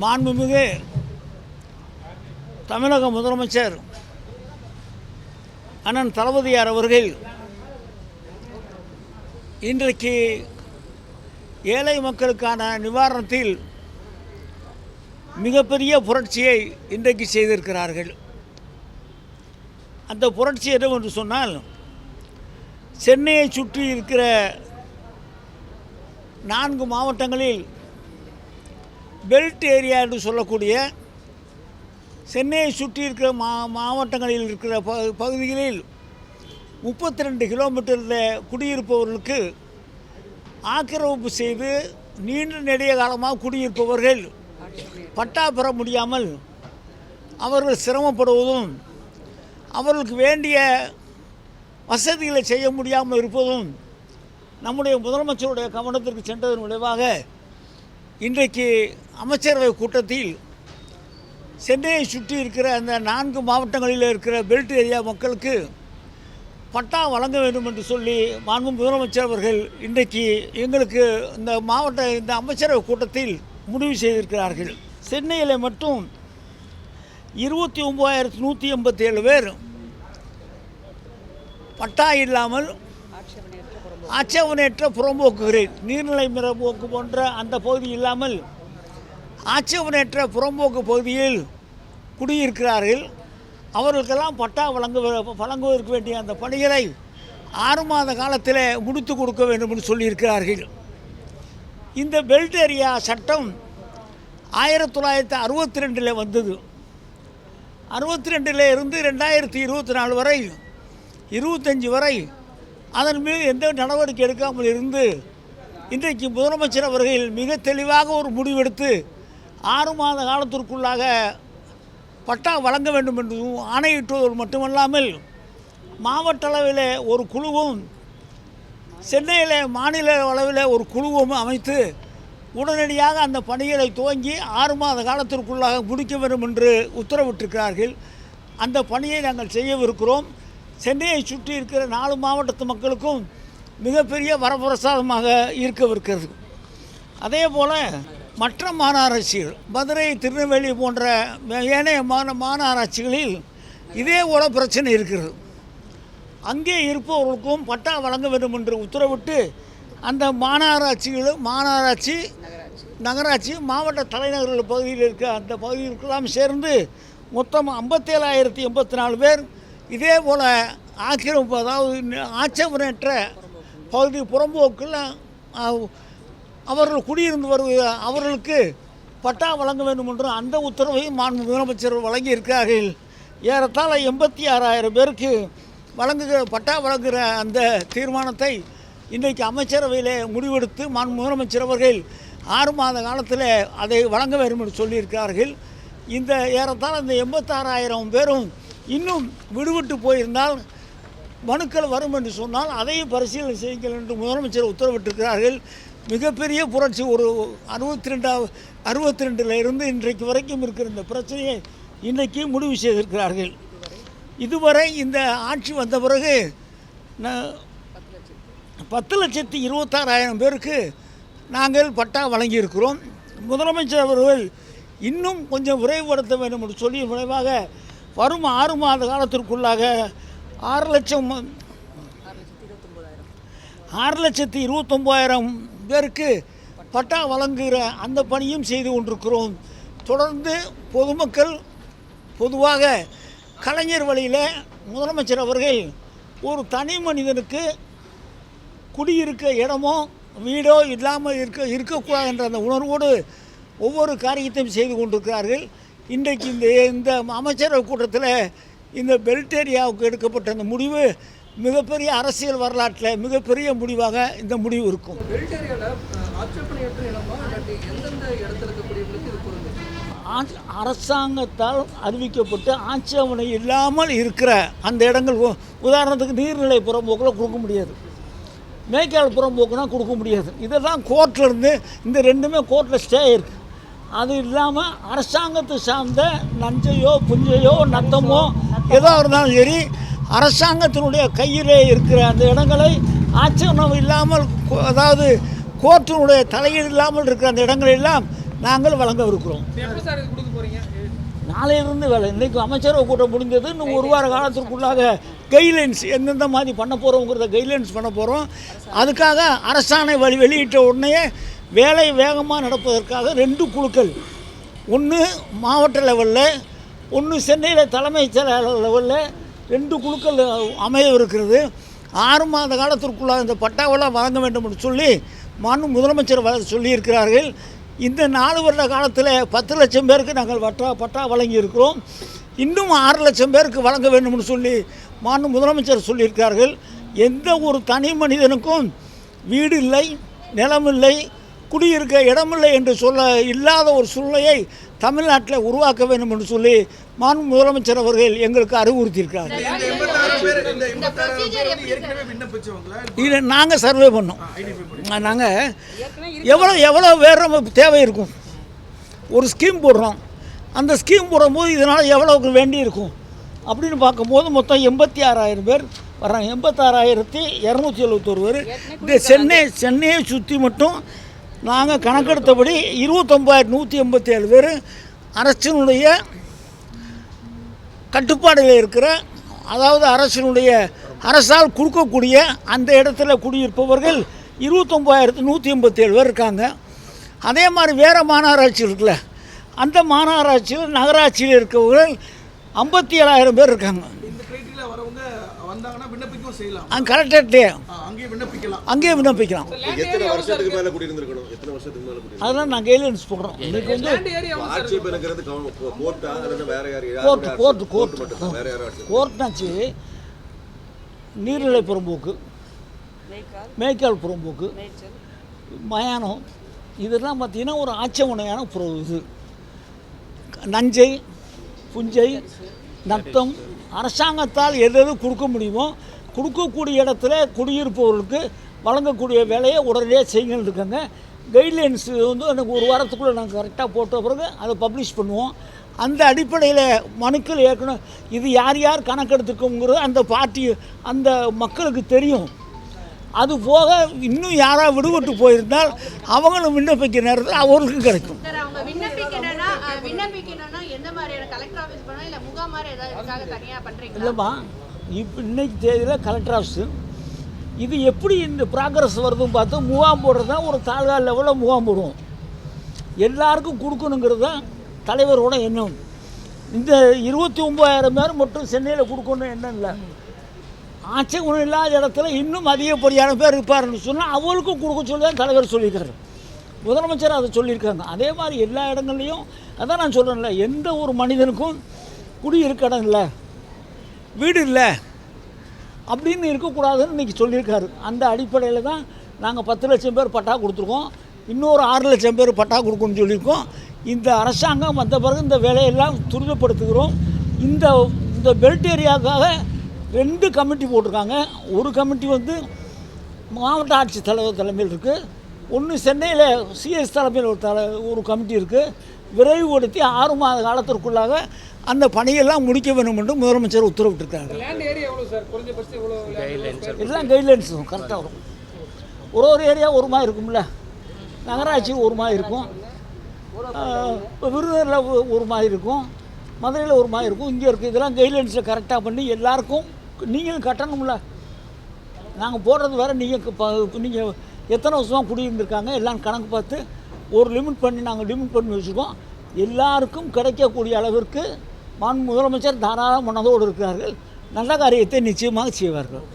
மாண்புமிகு தமிழக முதலமைச்சர் அண்ணன் தளபதியார் அவர்கள் இன்றைக்கு ஏழை மக்களுக்கான நிவாரணத்தில் மிகப்பெரிய புரட்சியை இன்றைக்கு செய்திருக்கிறார்கள். அந்த புரட்சி என்னவென்று சொன்னால், சென்னையை சுற்றி இருக்கிற 4 மாவட்டங்களில் பெல்ட் ஏரியா என்று சொல்லக்கூடிய சென்னையை சுற்றி இருக்கிற மாவட்டங்களில் இருக்கிற பகுதிகளில் 32 கிலோமீட்டரில் குடியிருப்பவர்களுக்கு ஆக்கிரமிப்பு செய்து நீண்ட நெடிய காலமாக குடியிருப்பவர்கள் பட்டா பெற முடியாமல் அவர்கள் சிரமப்படுவதும், அவர்களுக்கு வேண்டிய வசதிகளை செய்ய முடியாமல் இருப்பதும் நம்முடைய முதலமைச்சருடைய கவனத்திற்கு சென்றதன் விளைவாக இன்றைக்கு அமைச்சரவை கூட்டத்தில் சென்னையை சுற்றி இருக்கிற அந்த 4 மாவட்டங்களில் இருக்கிற பெல்ட் ஏரியா மக்களுக்கு பட்டா வழங்க வேண்டும் என்று சொல்லி மாண்பு முதலமைச்சர் அவர்கள் இன்றைக்கு எங்களுக்கு இந்த அமைச்சரவை கூட்டத்தில் முடிவு செய்திருக்கிறார்கள். சென்னையில் மட்டும் 29,187 பேர் பட்டா இல்லாமல் ஆட்சேபனையற்ற புறம்போக்குகிறேன் நீர்நிலை போக்கு போன்ற அந்த பகுதி இல்லாமல் ஆட்சேபனையற்ற புறம்போக்கு பகுதியில் குடியிருக்கிறார்கள். அவர்களுக்கெல்லாம் பட்டா வழங்குவதற்கு வேண்டிய அந்த பணிகளை 6 மாத காலத்தில் முடித்து கொடுக்க வேண்டும் என்று சொல்லியிருக்கிறார்கள். இந்த பெல்ட் ஏரியா சட்டம் 1962 வந்தது. 62 இருந்து 2024 வரை 25 வரை அதன் மீது எந்த நடவடிக்கை எடுக்காமல் இருந்து இன்றைக்கு முதலமைச்சர் அவர்கள் மிக தெளிவாக ஒரு முடிவெடுத்து 6 மாத காலத்திற்குள்ளாக பட்டா வழங்க வேண்டும் என்றும் ஆணையிட்டுவதோடு மட்டுமல்லாமல் மாவட்ட அளவில் ஒரு குழுவும் சென்னையில் மாநில அளவில் ஒரு குழுவும் அமைத்து உடனடியாக அந்த பணிகளை துவங்கி 6 மாத காலத்திற்குள்ளாக முடிக்க வேண்டும் என்று உத்தரவிட்டிருக்கிறார்கள். அந்த பணியை நாங்கள் செய்யவிருக்கிறோம். சென்னையை சுற்றி இருக்கிற 4 மாவட்டத்து மக்களுக்கும் மிகப்பெரிய வரப்பிரசாதமாக இருக்கவிருக்கிறது. அதே போல் மற்ற மாநகராட்சிகள் மதுரை, திருநெல்வேலி போன்ற ஏனைய மாநகராட்சிகளில் இதே போல பிரச்சனை இருக்கிறது. அங்கே இருப்பவர்களுக்கும் பட்டா வழங்க வேண்டும் என்று உத்தரவிட்டு அந்த மாநகராட்சி, நகராட்சி, மாவட்ட தலைநகர்கள் பகுதியில் இருக்க அந்த பகுதிகளுக்கெல்லாம் சேர்ந்து மொத்தம் 57,084 பேர் இதே போல் ஆக்கிரமிப்பு, அதாவது ஆட்சேபனையற்ற பகுதி புறம்போக்கில் அவர்கள் குடியிருந்து வருகிற அவர்களுக்கு பட்டா வழங்க வேண்டும் என்று அந்த உத்தரவையும் மாண்பு முதலமைச்சர் வழங்கியிருக்கிறார்கள். ஏறத்தாழ 86,000 பேருக்கு பட்டா வழங்குகிற அந்த தீர்மானத்தை இன்றைக்கு அமைச்சரவையில் முடிவெடுத்து மாண்பு முதலமைச்சர் அவர்கள் 6 மாத காலத்தில் அதை வழங்க வேண்டும் என்று சொல்லியிருக்கிறார்கள். இந்த ஏறத்தாழ இந்த 86,000 பேரும் இன்னும் விடுவிட்டு போயிருந்தால் மனுக்கள் வரும் என்று சொன்னால் அதையும் பரிசீலனை செய்யுங்கள் என்று முதலமைச்சர் உத்தரவிட்டிருக்கிறார்கள். மிகப்பெரிய புரட்சி. ஒரு 62 இருந்து இன்றைக்கு வரைக்கும் இருக்கிற இந்த பிரச்சனையை இன்றைக்கு முடிவு செய்திருக்கிறார்கள். இதுவரை இந்த ஆட்சி வந்த பிறகு 10,26,000 பேருக்கு நாங்கள் பட்டா வழங்கியிருக்கிறோம். முதலமைச்சர் அவர்கள் இன்னும் கொஞ்சம் விரைவுபடுத்த வேண்டும் என்று சொல்லி விரைவாக வரும் 6 மாத காலத்திற்குள்ளாக 6,29,000 பேருக்கு பட்டா வழங்குகிற அந்த பணியும் செய்து கொண்டிருக்கிறோம். தொடர்ந்து பொதுமக்கள் பொதுவாக கலைஞர் வழியில் முதலமைச்சர் அவர்கள் ஒரு தனி மனிதனுக்கு குடியிருக்க இடமோ வீடோ இல்லாமல் இருக்கக்கூடாது என்ற அந்த உணர்வோடு ஒவ்வொரு காரியத்தையும் செய்து கொண்டிருக்கிறார்கள். இன்றைக்கு இந்த அமைச்சரவை கூட்டத்தில் இந்த பெல்ட் ஏரியாவுக்கு எடுக்கப்பட்ட அந்த முடிவு மிகப்பெரிய அரசியல் வரலாற்றில் மிகப்பெரிய முடிவாக இந்த முடிவு இருக்கும். அரசாங்கத்தால் அறிவிக்கப்பட்டு ஆட்சேபனை இல்லாமல் இருக்கிற அந்த இடங்கள், உதாரணத்துக்கு நீர்நிலை புறம்போக்கில் கொடுக்க முடியாது, மேய்க்கால் புறம்போக்குனா கொடுக்க முடியாது. இதெல்லாம் கோர்ட்டிலேருந்து இந்த 2மே கோர்ட்டில் ஸ்டே இருக்குது. அது இல்லாமல் அரசாங்கத்தை சார்ந்த நஞ்சையோ புஞ்சையோ நத்தமோ ஏதோ இருந்தாலும் சரி அரசாங்கத்தினுடைய கையிலே இருக்கிற அந்த இடங்களை ஆட்சேபனை இல்லாமல், அதாவது கோர்ட்டினுடைய தலையீடு இல்லாமல் இருக்கிற அந்த இடங்களெல்லாம் நாங்கள் வழங்கவிருக்கிறோம். நாளையிலிருந்து வேலை. இன்றைக்கு அமைச்சரவை கூட்டம் முடிந்தது. இன்னும் ஒரு வார காலத்திற்குள்ளாக கைட்லைன்ஸ் எந்தெந்த மாதிரி பண்ண போகிறோங்கிறத கைட்லைன்ஸ் பண்ண போகிறோம். அதுக்காக அரசாணை வெளியிட்ட உடனே வேலை வேகமாக நடப்பதற்காக 2 குழுக்கள், ஒன்று மாவட்ட லெவலில், ஒன்று சென்னையில் தலைமைச் செயலாளர் லெவலில் 2 குழுக்கள் அமையவிருக்கிறது. 6 மாத காலத்திற்குள்ளாக இந்த பட்டாவெல்லாம் வழங்க வேண்டும் என்று சொல்லி மாண்பு முதலமைச்சர் சொல்லியிருக்கிறார்கள். இந்த 4 வருட காலத்தில் 10 லட்சம் பேருக்கு நாங்கள் பட்டா வழங்கியிருக்கிறோம். இன்னும் 6 லட்சம் பேருக்கு வழங்க வேண்டும்னு சொல்லி மாண்பு முதலமைச்சர் சொல்லியிருக்கிறார்கள். எந்த ஒரு தனி மனிதனுக்கும் வீடு இல்லை, நிலம் இல்லை, குடியிருக்க இடமில்லை என்று சொல்ல இல்லாத ஒரு சூழ்நிலையை தமிழ்நாட்டில் உருவாக்க வேண்டும் என்று சொல்லி மாண்பு முதலமைச்சர் அவர்கள் எங்களுக்கு அறிவுறுத்தியிருக்கிறார்கள். இதை நாங்கள் சர்வே பண்ணோம். நாங்கள் எவ்வளோ வேறு தேவை இருக்கும். ஒரு ஸ்கீம் போடுறோம். அந்த ஸ்கீம் போடும்போது இதனால் எவ்வளோக்கு வேண்டி இருக்கும் அப்படின்னு பார்க்கும்போது மொத்தம் 86,000 பேர் வர்றாங்க. 86,271 பேர். இந்த சென்னையை சுற்றி மட்டும் நாங்கள் கணக்கெடுத்தபடி 29,187 பேர் அரசினுடைய கட்டுப்பாடில் இருக்கிற, அதாவது அரசால் கொடுக்கக்கூடிய அந்த இடத்துல குடியிருப்பவர்கள் 29,187 பேர் இருக்காங்க. அதே மாதிரி வேறு மாநகராட்சி இருக்குல்ல, அந்த மாநகராட்சியில் நகராட்சியில் இருக்கவர்கள் 57,000 பேர் இருக்காங்க. கலெக்டரேட்டே அங்கேயே விண்ணப்பிக்கலாம். அதெல்லாம் நான் கைட்லைன்ஸ் போடுறோம். இன்னைக்கு வந்து கோர்ட்னாச்சு நீர்நிலை புறம்போக்கு, மேய்க்கால் புறம்போக்கு, மயானம், இதெல்லாம் பார்த்தீங்கன்னா ஒரு ஆட்சேபனையான இது நஞ்சை, புஞ்சை, நத்தம் அரசாங்கத்தால் எது கொடுக்க முடியுமோ கொடுக்கக்கூடிய இடத்துல குடியிருப்பவர்களுக்கு வழங்கக்கூடிய வேலையை உடனடியாக செய்யுங்கன்னு இருக்காங்க. கைட்லைன்ஸ் வந்து எனக்கு ஒரு வாரத்துக்குள்ளே நாங்கள் கரெக்டாக போட்ட பிறகு அதை பப்ளிஷ் பண்ணுவோம். அந்த அடிப்படையில் மனுக்கள் ஏற்கனவே இது யார் கணக்கெடுத்துக்குங்கிறது அந்த பார்ட்டி அந்த மக்களுக்கு தெரியும். அது போக இன்னும் யாராவது விடுபட்டு போயிருந்தால் அவங்களும் விண்ணப்பிக்கிற நேரத்தில் அவர்களுக்கும் கிடைக்கும். இல்லைம்மா, இப்போ இன்னைக்கு தேதியில் கலெக்டர் ஆஃபீஸு இது எப்படி இந்த ப்ராக்ரஸ் வருதுன்னு பார்த்து முகாம் போடுறது தான். ஒரு தாலுகா லெவலில் முகாம் போடுவோம். எல்லாருக்கும் கொடுக்கணுங்கிறது தான் தலைவரோட எண்ணம். இந்த 29,000 பேர் மட்டும் சென்னையில் கொடுக்கணும் எண்ணம் இல்லை. ஆட்சேபம் இல்லாத இடத்துல இன்னும் அதிகப்படியான பேர் இருப்பாருன்னு சொன்னால் அவங்களுக்கும் கொடுக்க சொல்லி தான் தலைவர் சொல்லியிருக்காரு. முதலமைச்சர் அதை சொல்லியிருக்காங்க. அதே மாதிரி எல்லா இடங்கள்லையும் அதான் நான் சொல்கிறேன்ல, எந்த ஒரு மனிதனுக்கும் குடியிருக்க இடம் இல்லை, வீடு இல்லை அப்படின்னு இருக்கக்கூடாதுன்னு இன்றைக்கி சொல்லியிருக்காரு. அந்த அடிப்படையில் தான் நாங்கள் 10 லட்சம் பேர் பட்டா கொடுத்துருக்கோம். இன்னொரு 6 லட்சம் பேர் பட்டா கொடுக்கணும்னு சொல்லியிருக்கோம். இந்த அரசாங்கம் வந்த பிறகு இந்த வேலையெல்லாம் துரிதப்படுத்துகிறோம். இந்த பெல்ட் ஏரியாவுக்காக 2 கமிட்டி போட்டிருக்காங்க. ஒரு கமிட்டி வந்து மாவட்ட ஆட்சித்தலைவர் தலைமையில் இருக்குது. ஒன்று சென்னையில் சிஎஸ் தலைமையில் ஒரு கமிட்டி இருக்குது. விரைவுபடுத்தி 6 மாத காலத்திற்குள்ளாக அந்த பணியெல்லாம் முடிக்க வேண்டும் என்று முதலமைச்சர் உத்தரவிட்டிருக்காங்க. எல்லாம் கைட்லைன்ஸ் கரெக்டாக வரும். ஒரு ஏரியா ஒரு மாதிரி இருக்கும்ல, நகராட்சி ஒரு மாதிரி இருக்கும், விருதுநகரில் ஒரு மாதிரி இருக்கும், மதுரையில் ஒரு மாதிரி இருக்கும், இங்கே இருக்குது. இதெல்லாம் கைட்லைன்ஸில் கரெக்டாக பண்ணி எல்லாருக்கும் நீங்களும் கட்டணும்ல. நாங்கள் போடுறது வேறு, நீங்கள் எத்தனை வருஷமாக குடியிருந்திருக்காங்க எல்லாம் கணக்கு பார்த்து ஒரு லிமிட் பண்ணி வச்சுருக்கோம். எல்லாருக்கும் கிடைக்கக்கூடிய அளவிற்கு மாண்பு முதலமைச்சர் தாராள மனதோடு இருக்கிறார்கள். நல்ல காரியத்தை நிச்சயமாக செய்வார்கள்.